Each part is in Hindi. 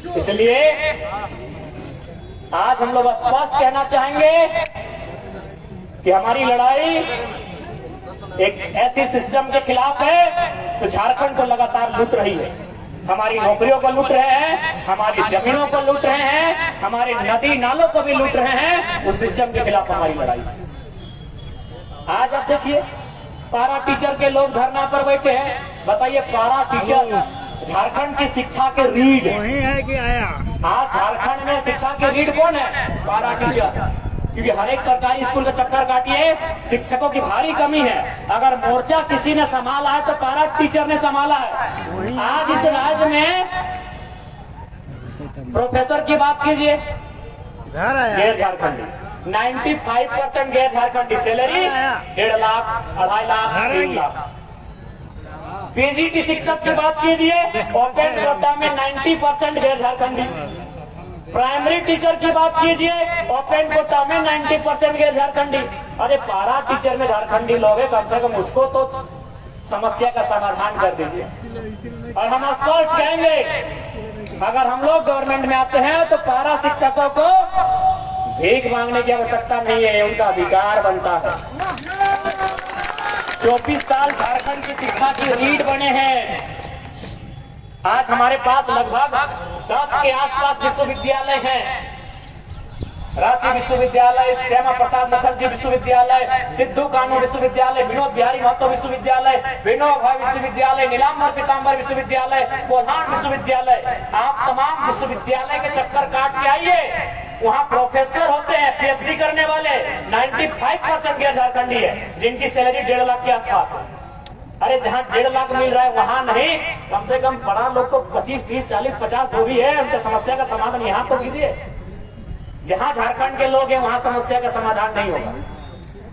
इसलिए आज हम लोग स्पष्ट कहना चाहेंगे कि हमारी लड़ाई एक ऐसी सिस्टम के खिलाफ है तो झारखंड को लगातार लूट रही है, हमारी नौकरियों को लूट रहे हैं, हमारी जमीनों को लूट रहे हैं, हमारे नदी नालों को भी लूट रहे हैं। उस सिस्टम के खिलाफ हमारी लड़ाई। आज आप देखिए पारा टीचर के लोग धरना पर बैठे हैं। बताइए पारा टीचर झारखंड की शिक्षा के रीढ़ वही है कि आया। आज झारखंड में शिक्षा के रीढ़ कौन है? पारा टीचर। क्योंकि हर एक सरकारी स्कूल का चक्कर काटिए, शिक्षकों की भारी कमी है। अगर मोर्चा किसी ने संभाला है तो पारा टीचर ने संभाला है। आज इस राज्य में प्रोफेसर की बात कीजिए, गैर झारखंडी 95% गैर झारखंडी, सैलरी 1.5 लाख 2.5 लाख 3 लाख। पीजीटी शिक्षक की बात कीजिए, ओपन कोटा में 90% गैर झारखंडी। प्राइमरी टीचर की बात कीजिए, ओपन कोटा में 90% गैर झारखंडी। अरे पारा टीचर में झारखंडी लोग हैं, कम से कम उसको तो समस्या का समाधान कर दीजिए। और हम स्पष्ट कहेंगे, अगर हम लोग गवर्नमेंट में आते हैं तो पारा शिक्षकों को भीख मांगने की आवश्यकता नहीं है, उनका अधिकार बनता है। 24 साल झारखंड की शिक्षा की रीढ़ बने हैं। आज हमारे पास लगभग 10 के आसपास विश्वविद्यालय हैं। रांची विश्वविद्यालय, श्यामा प्रसाद मुखर्जी विश्वविद्यालय, सिद्धू कानू विश्वविद्यालय, विनोद बिहारी महतो विश्वविद्यालय, विनोबा भावे विश्वविद्यालय, नीलांबर पीताम्बर विश्वविद्यालय, कोल्हान विश्वविद्यालय। आप तमाम विश्वविद्यालय के चक्कर काट के आइए, वहाँ प्रोफेसर होते हैं, पीएचडी करने वाले 95% गैर झारखंडी है, जिनकी सैलरी 1.5 लाख के आसपास है। अरे जहाँ 1.5 लाख मिल रहा है वहाँ नहीं, कम से कम पढ़ा लोग को 25, 30, 40, 50 जो भी है, उनकी समस्या का समाधान यहाँ तो कीजिए। जहाँ झारखंड के लोग हैं वहाँ समस्या का समाधान नहीं होगा।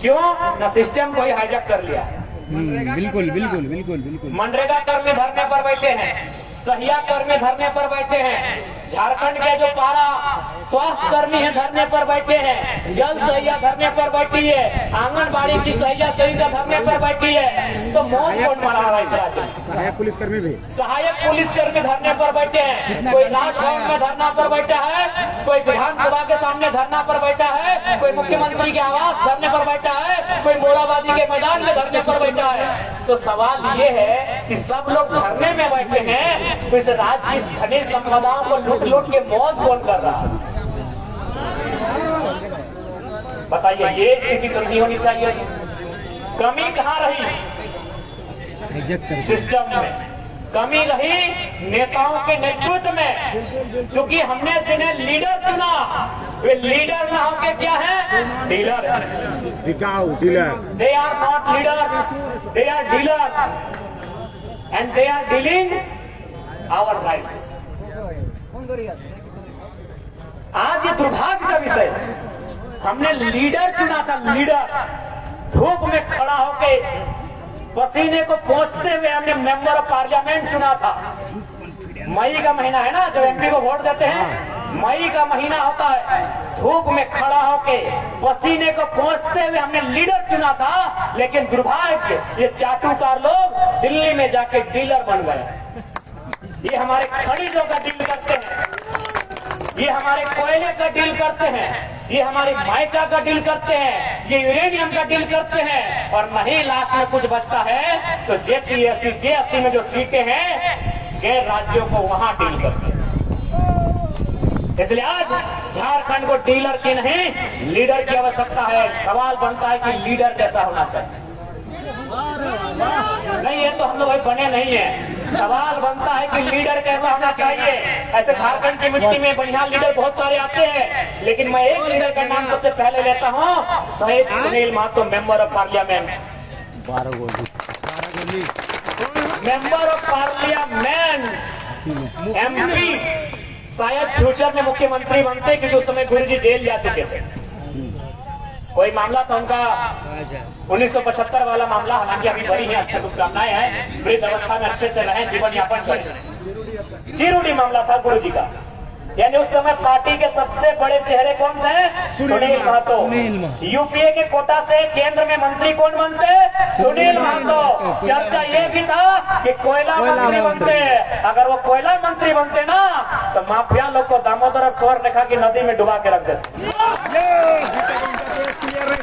क्यों? न सिस्टम को ही हाईजैक कर लिया। बिल्कुल बिल्कुल बिल्कुल बिल्कुल। मनरेगा कर्मी धरने पर बैठे हैं, सहिया कर्मी धरने पर बैठे हैं, झारखंड के जो पारा स्वास्थ्य कर्मी है धरने पर बैठे हैं, जल सहिया धरने पर बैठी है, आंगनबाड़ी की सहिया सेविका धरने पर बैठी है। तो मौज कौन मना रहा है इस राज्य में? सहायक पुलिसकर्मी भी, सहायक पुलिसकर्मी धरने पर बैठे हैं। कोई राजभवन में धरना पर बैठा है, कोई विधानसभा के सामने धरना पर बैठा है, कोई मुख्यमंत्री के आवास धरने पर बैठा है, कोई मोराबादी के मैदान में धरने पर बैठा है। तो सवाल ये है कि सब लोग धरने में बैठे हैं, तो इस राज्य की खनिज संपदाओं को लूट के मौज कौन कर रहा है? बताइए, ये स्थिति तो नहीं होनी चाहिए। कमी कहाँ रही? सिस्टम में कमी रही, नेताओं के नेतृत्व में। चूंकि हमने जिन्हें लीडर चुना, वे लीडर ना होके क्या है? डीलर है। बिकाऊ dealer. They are not leaders, they are dealers and they are dealing our rights. आज ये दुर्भाग्य का विषय है, हमने लीडर चुना था, लीडर। धूप में खड़ा होके पसीने को पोंछते हुए हमने मेंबर ऑफ पार्लियामेंट चुना था। मई का महीना है ना, जब एमपी को वोट देते हैं, मई का महीना होता है। धूप में खड़ा होके पसीने को पोंछते हुए हमने लीडर चुना था। लेकिन दुर्भाग्य, ये चाटुकार लोग दिल्ली में जाके डीलर बन गए। ये हमारे खनिजों का डील करते हैं, ये हमारे कोयले का डील करते हैं, ये हमारी माइका का डील करते हैं, ये यूरेनियम का डील करते हैं। और नहीं लास्ट में कुछ बचता है तो जेपीएससी जेएससी में जो सीटें हैं गैर राज्यों को वहां डील करते हैं। इसलिए आज झारखंड को डीलर की नहीं लीडर की आवश्यकता है। सवाल बनता है कि लीडर कैसा होना चाहिए। नहीं, ये तो हम लोग बने नहीं है। सवाल बनता है कि लीडर कैसा होना चाहिए। ऐसे झारखंड की मिट्टी में बढ़िया लीडर बहुत सारे आते हैं, लेकिन मैं एक लीडर का नाम सबसे पहले लेता हूँ, शहीद Sunil Mahto, member of parliament. Member of parliament, MP. शायद फ्यूचर में मुख्यमंत्री बनते, क्योंकि उस समय गुरुजी जेल जा चुके थे। कोई मामला था उनका 1975 वाला मामला, हालांकि अभी बड़ी है, अच्छी शुभकामनाएं हैं, वृद्ध अवस्था में अच्छे से रहें, जीवन यापन करें। चिरूडी मामला था गुरुजी का। यानी उस समय पार्टी के सबसे बड़े चेहरे कौन थे? सुनील महतो। यूपीए के कोटा से केंद्र में मंत्री कौन बनते? सुनील महतो। चर्चा ये भी था कि कोयला मंत्री बनते। अगर वो कोयला मंत्री बनते ना तो माफिया लोग को दामोदर स्वर रेखा की नदी में डुबा के रख देते।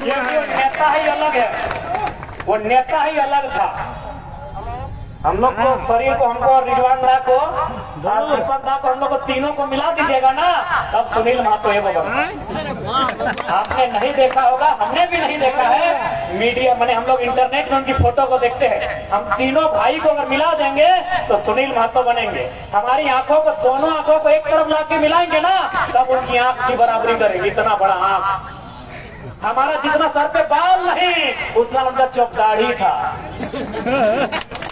वो नेता ही अलग है, वो नेता ही अलग था। हम लोग को शरीर को, हमको और रिजवान दा को, दीपक दा को, हम लोग को तीनों को मिला दीजिएगा ना, तब सुनील महतो है वो बना। आपने नहीं देखा होगा, हमने भी नहीं देखा है, मीडिया मैंने हम लोग इंटरनेट में उनकी फोटो को देखते हैं। हम तीनों भाई को अगर मिला देंगे तो सुनील महतो बनेंगे। हमारी आंखों को, दोनों आंखों को एक तरफ लाके मिलाएंगे ना, तब उनकी आंख की बराबरी करेगी। इतना बड़ा आंख, हमारा जितना सर पे बाल नहीं उतना उनका चौकदाढ़ी था।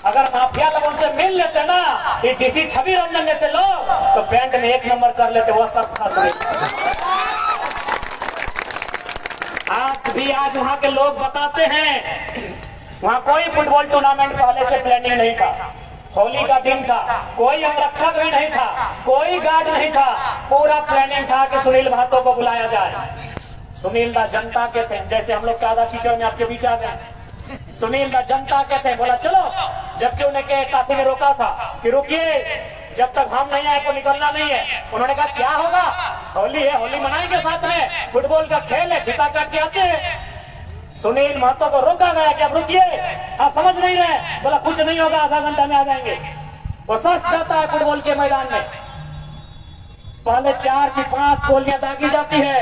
अगर माफिया लोग उनसे मिल लेते ना, ये डीसी छवि रंजन जैसे लोग, तो बैंड में 1 नंबर कर लेते। वो शख्स था आज वहाँ के लोग बताते हैं, वहाँ कोई फुटबॉल टूर्नामेंट पहले से प्लानिंग नहीं था। होली का दिन था, कोई अंगरक्षक भी नहीं था, कोई गार्ड नहीं था, पूरा प्लानिंग था कि सुनील महतो को बुलाया जाए। सुनील दा जनता के थे, जैसे हम लोग कादा कीचड़ में आपके बीच आ गए। सुनील दा जनता के थे, बोला चलो, जबकि उन्हें के साथी ने रोका था कि रुकिए, जब तक हम नहीं आए को निकलना नहीं है। उन्होंने कहा क्या होगा, होली है, होली मनाएंगे साथ में, फुटबॉल का खेल है, बिता करके आते हैं। सुनील महतो को रोका गया कि अब रुकिए, आप समझ नहीं रहे। बोला कुछ नहीं होगा, आधा घंटा में आ जाएंगे। वो शख्स जाता है फुटबॉल के मैदान में, पहले 4 की 5 गोलियां दागी जाती है,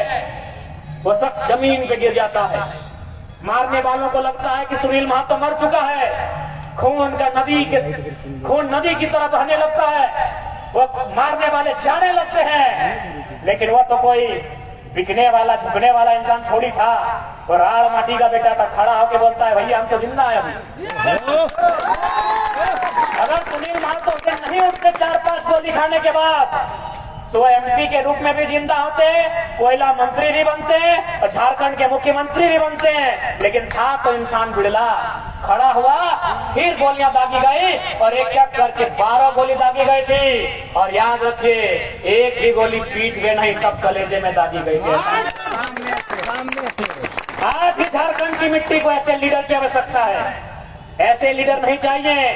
वो शख्स जमीन पे गिर जाता है। मारने वालों को लगता है कि सुनील महतो मर चुका है, खून नदी की तरह बहने लगता है। वो मारने वाले जाने लगते हैं, लेकिन वो तो कोई बिकने वाला, झुकने वाला इंसान थोड़ी था। वो राड़ माटी का बेटा था, खड़ा होके बोलता है भैया हम तो जिंदा है अभी। अगर सुनील महतो से नहीं उठते 4-5 गोली खाने के बाद, तो एमपी के रूप में भी जिंदा होते, कोयला मंत्री भी बनते और झारखंड के मुख्यमंत्री भी बनते हैं। लेकिन था तो इंसान बिड़ला, खड़ा हुआ, फिर गोलियां दागी गई और एक एक करके 12 गोली दागी गई थी। और याद रखिए, एक भी गोली पीठ में नहीं, सब कलेजे में दागी गई थी। आज भी झारखंड की मिट्टी को ऐसे लीडर की आवश्यकता है। ऐसे लीडर नहीं चाहिए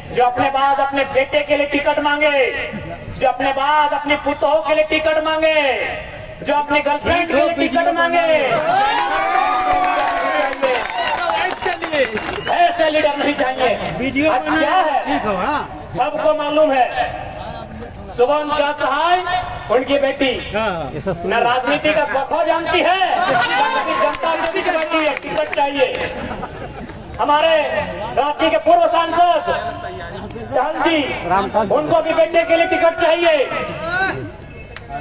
जो अपने बाद अपने बेटे के लिए टिकट मांगे, जो अपने बाद अपनी पुतों के लिए टिकट मांगे, जो अपनी गर्लफ्रेंड के लिए टिकट मांगे। ऐसे लीडर नहीं चाहिए। आज क्या है, सबको मालूम है, सुबह क्या सहाय उनकी बेटी न राजनीति का बखो जानती है, जनता बैठी है, टिकट चाहिए। हमारे रांची के पूर्व सांसद चहल जी, उनको भी बेटे के लिए टिकट चाहिए।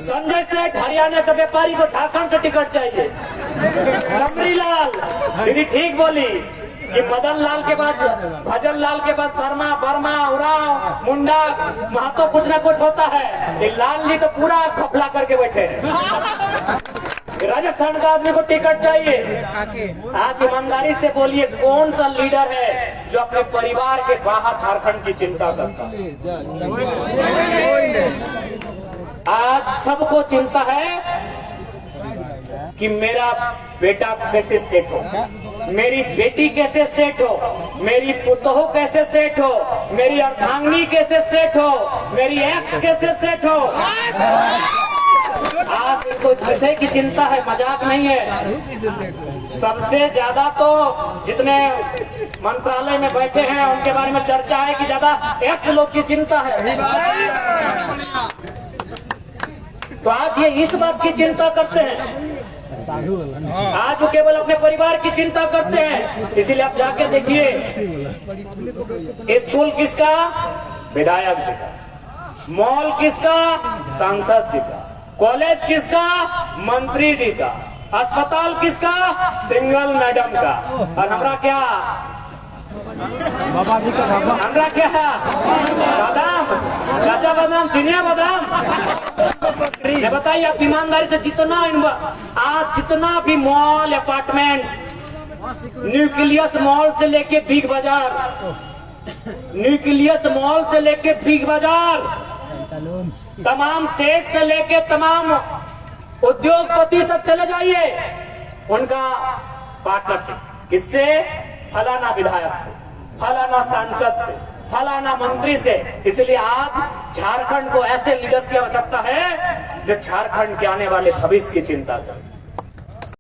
संजय सेठ हरियाणा के व्यापारी को झारखंड से टिकट चाहिए। समरी लाल दीदी ठीक बोली कि मदन लाल के बाद, भजन लाल के बाद शर्मा, वर्मा, उरांव, मुंडा, महतो कुछ ना कुछ होता है। ये लाल जी तो पूरा खपला करके बैठे हैं। राजस्थान का आदमी को टिकट चाहिए। आज ईमानदारी से बोलिए, कौन सा लीडर है जो अपने परिवार के बाहर झारखंड की चिंता करता है? आज सबको चिंता है कि मेरा बेटा कैसे सेट हो, मेरी बेटी कैसे सेट हो, मेरी पुतोह कैसे सेट हो, मेरी अर्धांगिनी कैसे सेट हो, मेरी एक्स कैसे सेट हो। आज इनको इस विषय की चिंता है, मजाक नहीं है। सबसे ज्यादा तो जितने मंत्रालय में बैठे हैं उनके बारे में चर्चा है कि ज्यादा एक्स लोग की चिंता है। तो आज ये इस बात की चिंता करते हैं, आज वो केवल अपने परिवार की चिंता करते हैं। इसीलिए आप जाके देखिए, स्कूल किसका, विधायक जी का, मॉल किसका, सांसद जी का, कॉलेज किसका, मंत्री जी का, अस्पताल किसका, सिंगल मैडम का। और हमरा क्या, हमरा क्या, बादाम, काचा बादाम, चिनिया बादाम। ये बताइए आप ईमानदारी से, जितना आज जितना भी मॉल, अपार्टमेंट, न्यूक्लियस मॉल से लेके बिग बाजार, न्यूक्लियस मॉल से लेके बिग बाजार, तमाम सेठ से लेके तमाम उद्योगपति तक चले जाइए, उनका पार्टनरशिप किससे, फलाना विधायक से, फलाना सांसद से, फलाना मंत्री से। इसलिए आज झारखंड को ऐसे लीडर्स की आवश्यकता है जो झारखंड के आने वाले भविष्य की चिंता करें।